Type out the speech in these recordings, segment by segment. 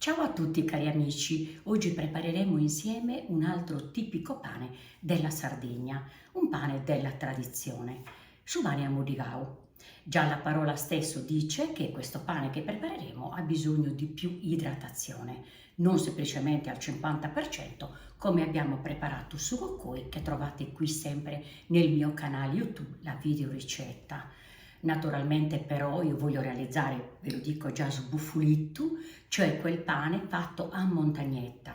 Ciao a tutti cari amici, oggi prepareremo insieme un altro tipico pane della Sardegna, un pane della tradizione, Schumania Modigau. Già la parola stesso dice che questo pane che prepareremo ha bisogno di più idratazione, non semplicemente al 50% come abbiamo preparato su Gokoi che trovate qui sempre nel mio canale YouTube, la video ricetta. Naturalmente però io voglio realizzare, ve lo dico già, sbuffulitto, cioè quel pane fatto a montagnetta.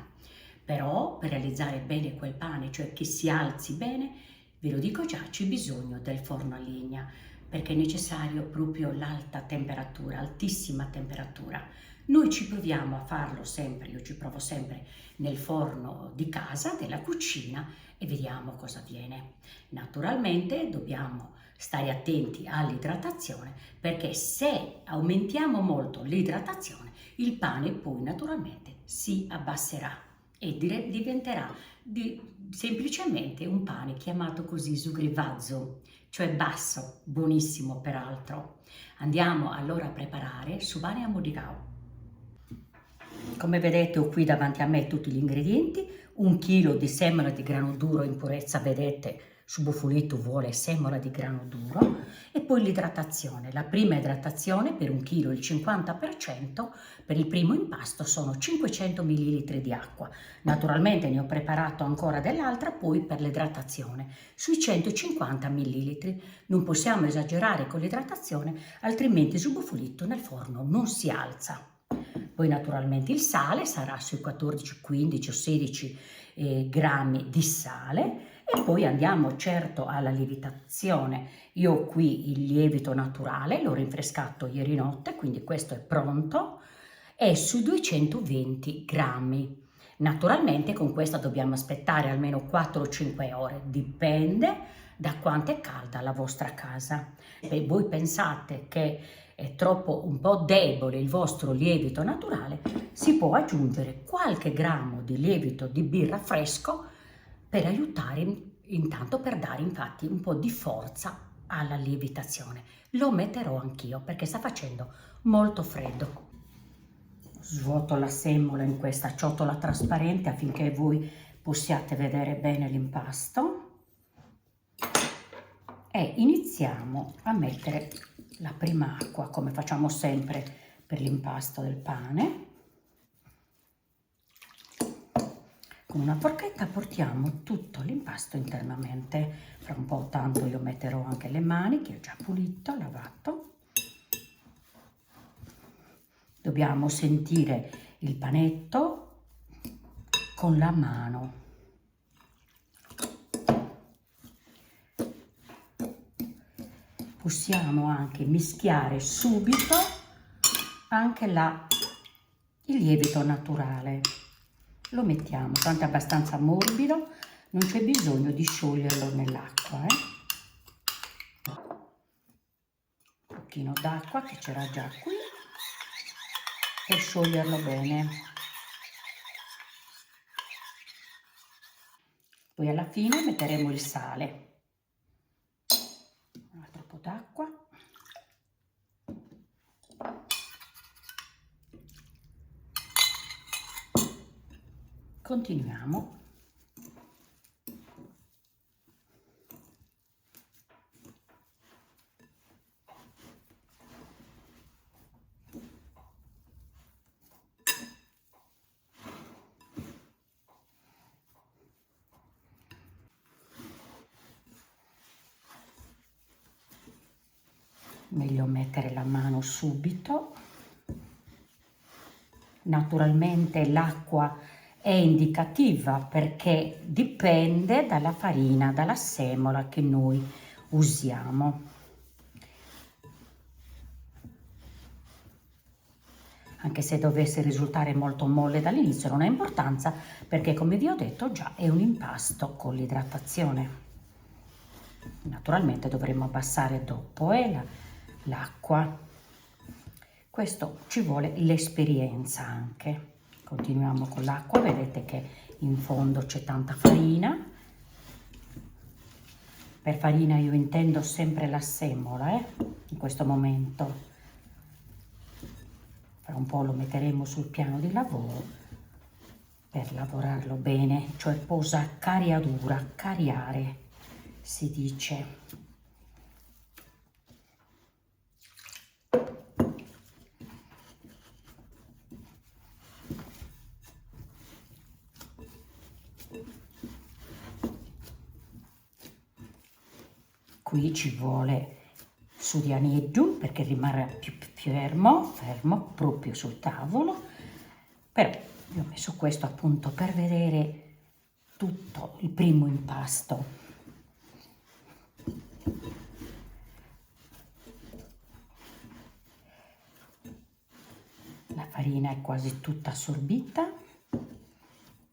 Però per realizzare bene quel pane, cioè che si alzi bene, ve lo dico già, c'è bisogno del forno a legna, perché è necessario proprio l'alta temperatura, altissima temperatura. Noi ci proviamo a farlo sempre, io ci provo sempre nel forno di casa, della cucina, e vediamo cosa avviene. Naturalmente dobbiamo stare attenti all'idratazione, perché se aumentiamo molto l'idratazione, il pane poi naturalmente si abbasserà e diventerà semplicemente un pane chiamato così zugrivazzo, cioè basso, buonissimo peraltro. Andiamo allora a preparare Schumania Modigau. Come vedete ho qui davanti a me tutti gli ingredienti: 1 chilo di semola di grano duro in purezza, vedete, sbuffulito vuole semola di grano duro, e poi l'idratazione. La prima idratazione per 1 chilo, il 50%, per il primo impasto sono 500 ml di acqua. Naturalmente ne ho preparato ancora dell'altra poi per l'idratazione, sui 150 ml. Non possiamo esagerare con l'idratazione, altrimenti il sbuffulito nel forno non si alza. Poi naturalmente il sale sarà sui 14, 15 o 16 grammi di sale, e poi andiamo certo alla lievitazione. Io ho qui il lievito naturale, l'ho rinfrescato ieri notte, quindi questo è pronto, è su 220 grammi. Naturalmente con questo dobbiamo aspettare almeno 4 o 5 ore, dipende da quanto è calda la vostra casa. Se voi pensate che è troppo un po' debole il vostro lievito naturale, si può aggiungere qualche grammo di lievito di birra fresco per aiutare, intanto per dare infatti un po' di forza alla lievitazione. Lo metterò anch'io perché sta facendo molto freddo. Svuoto la semola in questa ciotola trasparente affinché voi possiate vedere bene l'impasto e iniziamo a mettere la prima acqua, come facciamo sempre per l'impasto del pane. Con una forchetta portiamo tutto l'impasto internamente. Fra un po' tanto io metterò anche le mani che ho già pulito, lavato. Dobbiamo sentire il panetto con la mano. Possiamo anche mischiare subito anche il lievito naturale. Lo mettiamo, tanto è abbastanza morbido, non c'è bisogno di scioglierlo nell'acqua. Un pochino d'acqua che c'era già qui per scioglierlo bene. Poi alla fine metteremo il sale. Un altro po' d'acqua. Continuiamo. Meglio mettere la mano subito. Naturalmente l'acqua è indicativa perché dipende dalla farina, dalla semola che noi usiamo. Anche se dovesse risultare molto molle dall'inizio non ha importanza, perché come vi ho detto già è un impasto con l'idratazione. Naturalmente dovremo abbassare dopo l'acqua. Questo ci vuole l'esperienza anche. Continuiamo con l'acqua, vedete che in fondo c'è tanta farina. Per farina io intendo sempre la semola, in questo momento. Fra un po' lo metteremo sul piano di lavoro per lavorarlo bene, cioè posa cariatura, cariare si dice. Qui ci vuole su di aneddu perché rimarrà più fermo proprio sul tavolo, però io ho messo questo appunto per vedere tutto il primo impasto. La farina è quasi tutta assorbita,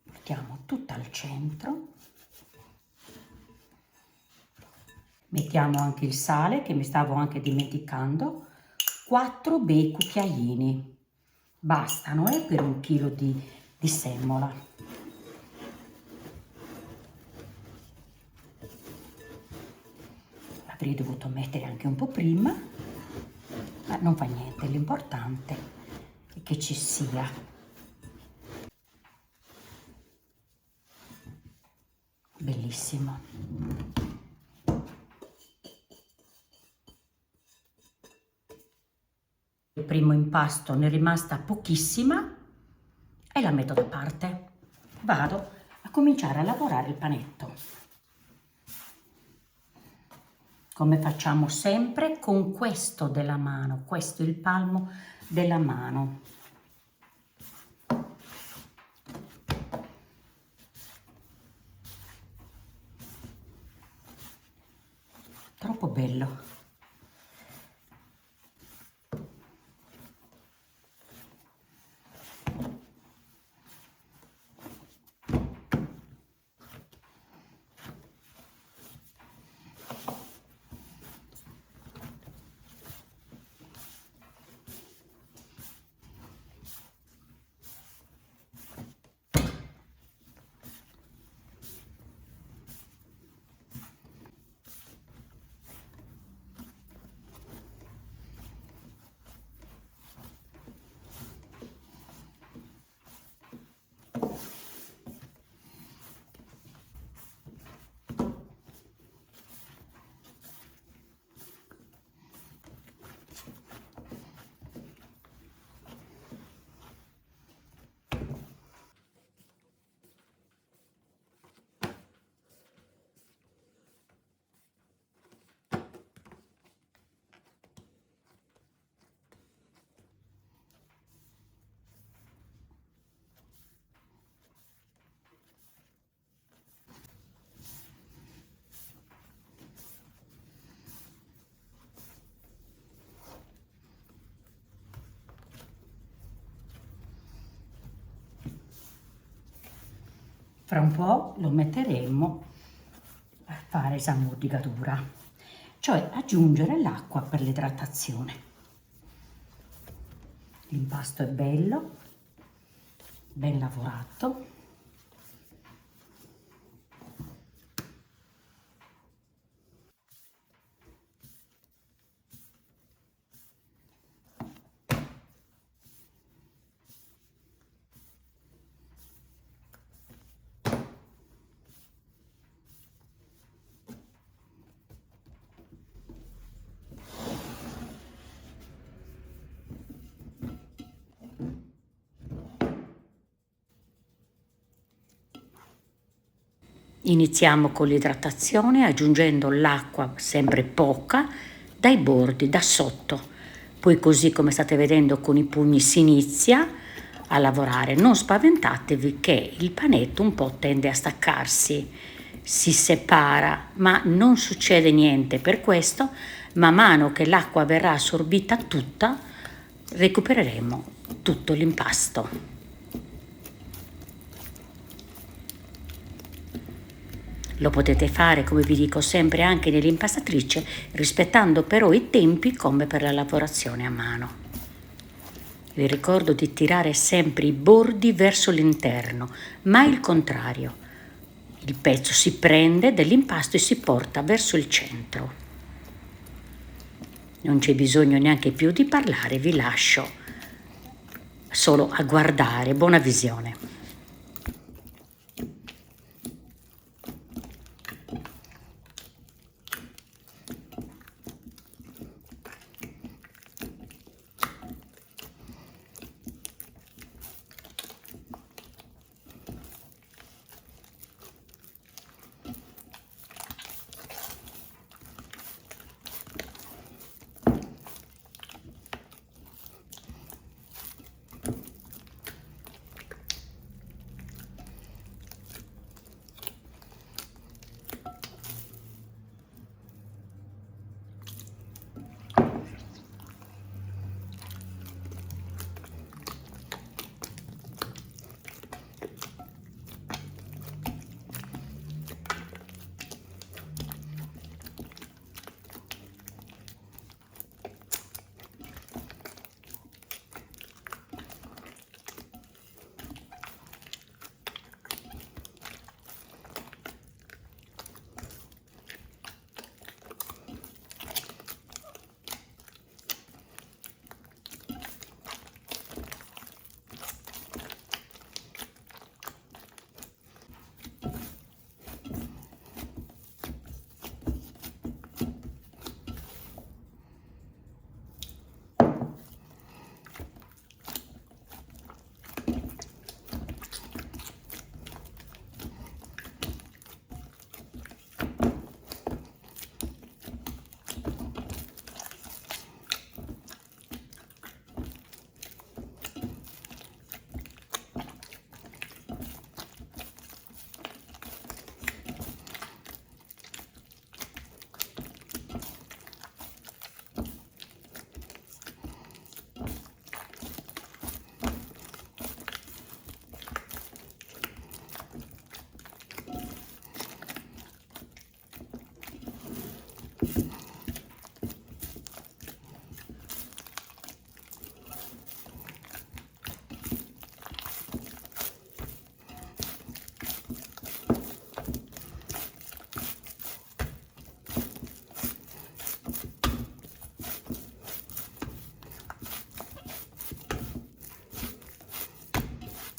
mettiamo tutta al centro. Mettiamo anche il sale, che mi stavo anche dimenticando, 4 bei cucchiaini, bastano per 1 chilo di semola. Avrei dovuto mettere anche un po' prima, ma non fa niente, l'importante è che ci sia. Bellissimo. Il primo impasto ne è rimasta pochissima e la metto da parte. Vado a cominciare a lavorare il panetto. Come facciamo sempre con questo della mano, questo è il palmo della mano. Troppo bello. Fra un po' lo metteremo a fare samordigatura, cioè aggiungere l'acqua per l'idratazione. L'impasto è bello, ben lavorato. Iniziamo con l'idratazione aggiungendo l'acqua sempre poca dai bordi, da sotto. Poi così come state vedendo con i pugni si inizia a lavorare. Non spaventatevi che il panetto un po' tende a staccarsi, si separa, ma non succede niente per questo. Man mano che l'acqua verrà assorbita tutta, recupereremo tutto l'impasto. Lo potete fare, come vi dico sempre, anche nell'impastatrice, rispettando però i tempi come per la lavorazione a mano. Vi ricordo di tirare sempre i bordi verso l'interno, mai il contrario. Il pezzo si prende dell'impasto e si porta verso il centro. Non c'è bisogno neanche più di parlare, vi lascio solo a guardare. Buona visione.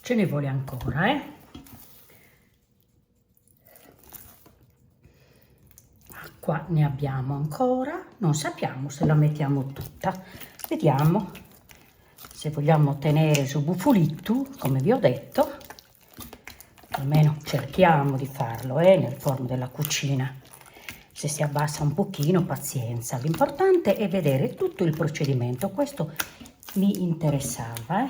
Ce ne vuole ancora, Acqua ne abbiamo ancora, non sappiamo se la mettiamo tutta. Vediamo se vogliamo tenere su bufulittu, come vi ho detto, almeno cerchiamo di farlo, nel forno della cucina. Se si abbassa un pochino, pazienza. L'importante è vedere tutto il procedimento. Questo mi interessava,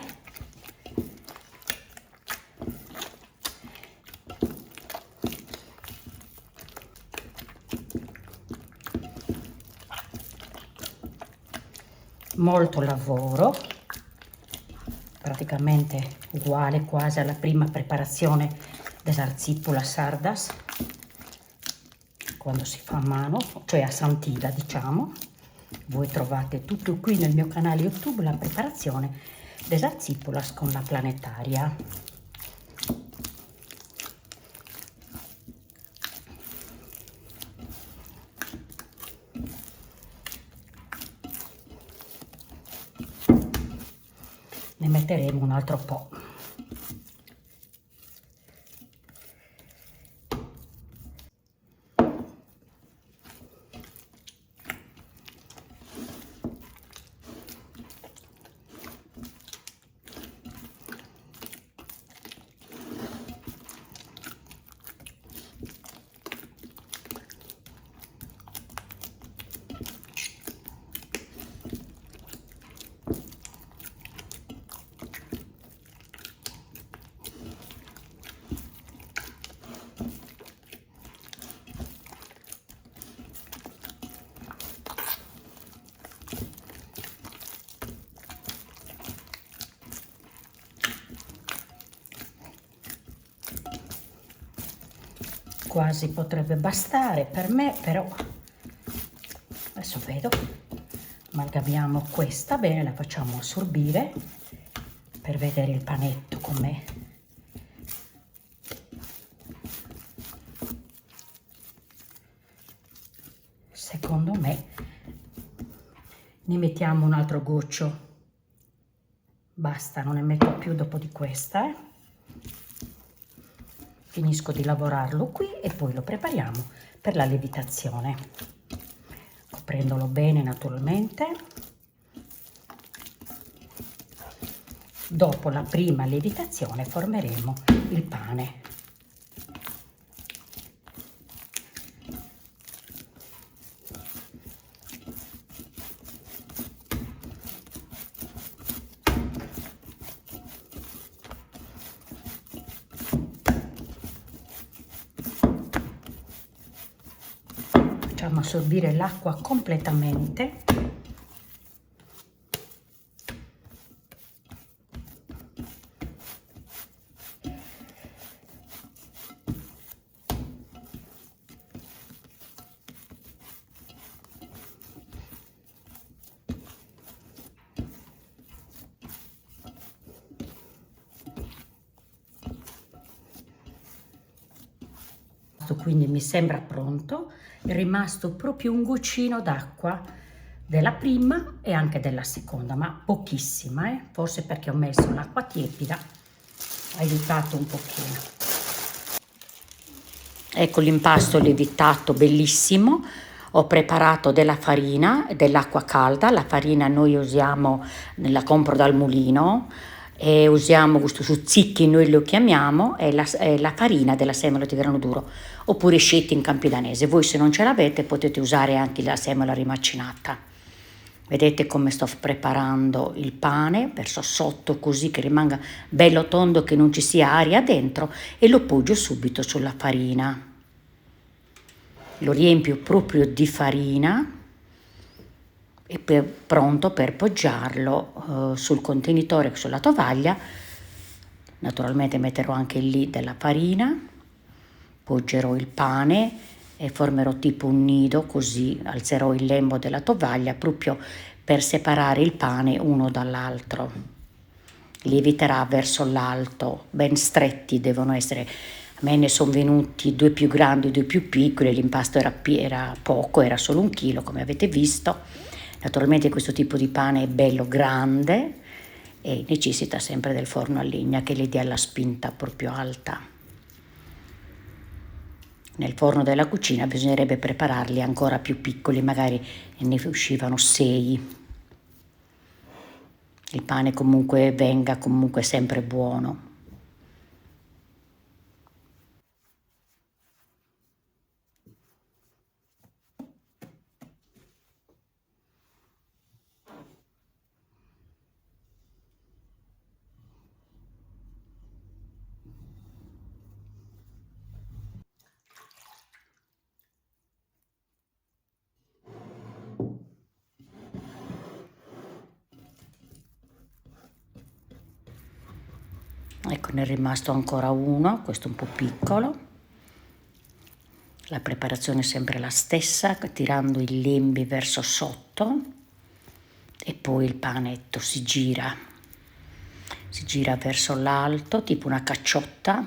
Molto lavoro, praticamente uguale quasi alla prima preparazione dell'arzipola sardas, quando si fa a mano, cioè a santila, diciamo. Voi trovate tutto qui nel mio canale YouTube, la preparazione dell'arzipolas con la planetaria. Ne metteremo un altro po'. Quasi potrebbe bastare per me, però adesso vedo. Amalgamiamo questa bene, la facciamo assorbire per vedere il panetto com'è. Secondo me ne mettiamo un altro goccio, Basta, non ne metto più dopo di questa. Finisco di lavorarlo qui e poi lo prepariamo per la lievitazione, coprendolo bene naturalmente. Dopo la prima lievitazione formeremo il pane. Facciamo assorbire l'acqua completamente. Quindi mi sembra pronto, è rimasto proprio un goccino d'acqua della prima e anche della seconda, ma pochissima, forse perché ho messo l'acqua tiepida, ha aiutato un pochino. Ecco l'impasto lievitato, bellissimo. Ho preparato della farina, dell'acqua calda. La farina noi usiamo, la compro dal mulino, e usiamo questo suzzicchi, noi lo chiamiamo, è la farina della semola di grano duro, oppure scetti in campidanese. Voi se non ce l'avete potete usare anche la semola rimacinata. Vedete come sto preparando il pane, verso sotto così che rimanga bello tondo, che non ci sia aria dentro, e lo poggio subito sulla farina. Lo riempio proprio di farina e pronto per poggiarlo sul contenitore, sulla tovaglia. Naturalmente metterò anche lì della farina, poggerò il pane e formerò tipo un nido, così alzerò il lembo della tovaglia proprio per separare il pane uno dall'altro. Lieviterà verso l'alto, ben stretti devono essere. A me ne sono venuti 2 più grandi, 2 più piccoli, l'impasto era poco, era solo 1 chilo come avete visto. Naturalmente questo tipo di pane è bello grande e necessita sempre del forno a legna che gli dia la spinta proprio alta. Nel forno della cucina bisognerebbe prepararli ancora più piccoli, magari ne uscivano 6. Il pane comunque venga comunque sempre buono. Ecco, ne è rimasto ancora uno, questo un po' piccolo. La preparazione è sempre la stessa, tirando i lembi verso sotto e poi il panetto si gira verso l'alto, tipo una cacciotta,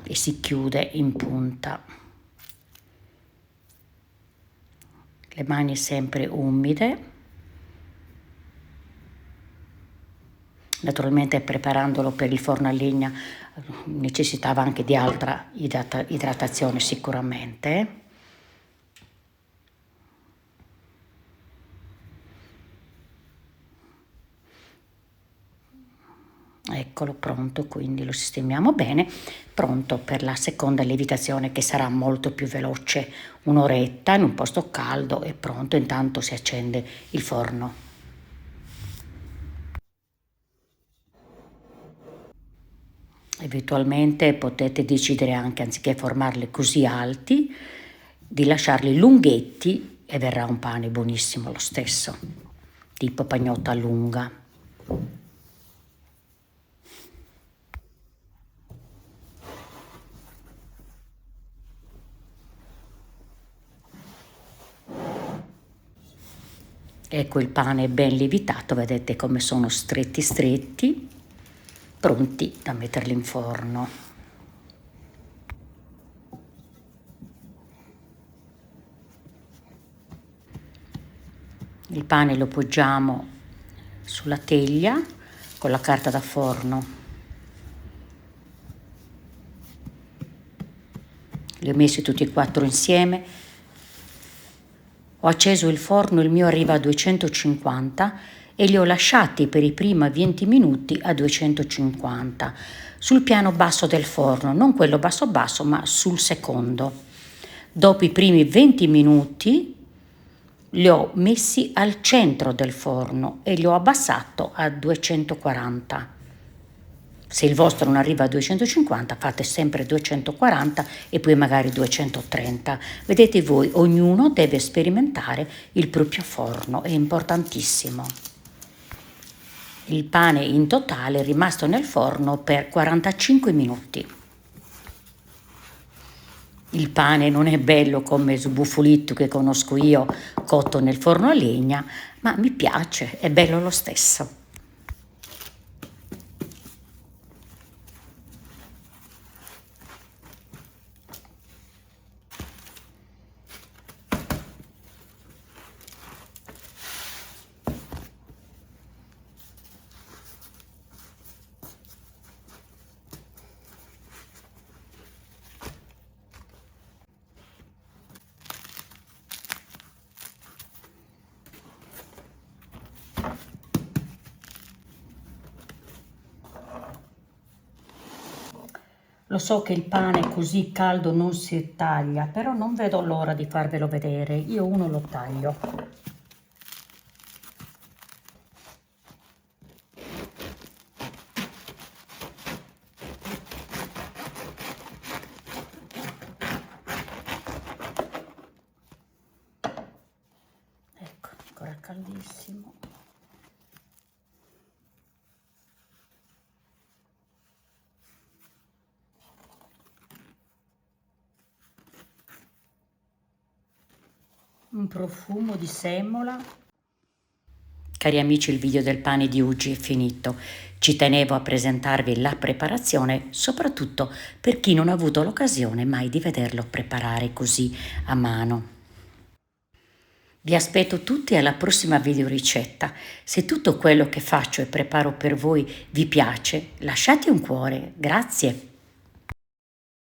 e si chiude in punta. Le mani sempre umide. Naturalmente preparandolo per il forno a legna necessitava anche di altra idratazione sicuramente. Eccolo pronto, quindi lo sistemiamo bene, pronto per la seconda lievitazione che sarà molto più veloce, un'oretta in un posto caldo e pronto, intanto si accende il forno. Eventualmente potete decidere anche, anziché formarli così alti, di lasciarli lunghetti e verrà un pane buonissimo lo stesso, tipo pagnotta lunga. Ecco il pane ben lievitato, vedete come sono stretti stretti, pronti da metterli in forno. Il pane lo poggiamo sulla teglia con la carta da forno. Li ho messi tutti e 4 insieme. Ho acceso il forno, il mio arriva a 250 e li ho lasciati per i primi 20 minuti a 250 sul piano basso del forno, non quello basso basso ma sul secondo. Dopo i primi 20 minuti li ho messi al centro del forno e li ho abbassato a 240. Se il vostro non arriva a 250 fate sempre 240 e poi magari 230. Vedete voi, ognuno deve sperimentare il proprio forno, è importantissimo. Il pane in totale è rimasto nel forno per 45 minuti. Il pane non è bello come il sbufolitto che conosco io, cotto nel forno a legna, ma mi piace, è bello lo stesso. Lo so che il pane così caldo non si taglia, però non vedo l'ora di farvelo vedere. Io uno lo taglio. Ecco, ancora caldissimo. Un profumo di semola. Cari amici, il video del pane di oggi è finito. Ci tenevo a presentarvi la preparazione, soprattutto per chi non ha avuto l'occasione mai di vederlo preparare così a mano. Vi aspetto tutti alla prossima videoricetta. Se tutto quello che faccio e preparo per voi vi piace, lasciate un cuore. Grazie.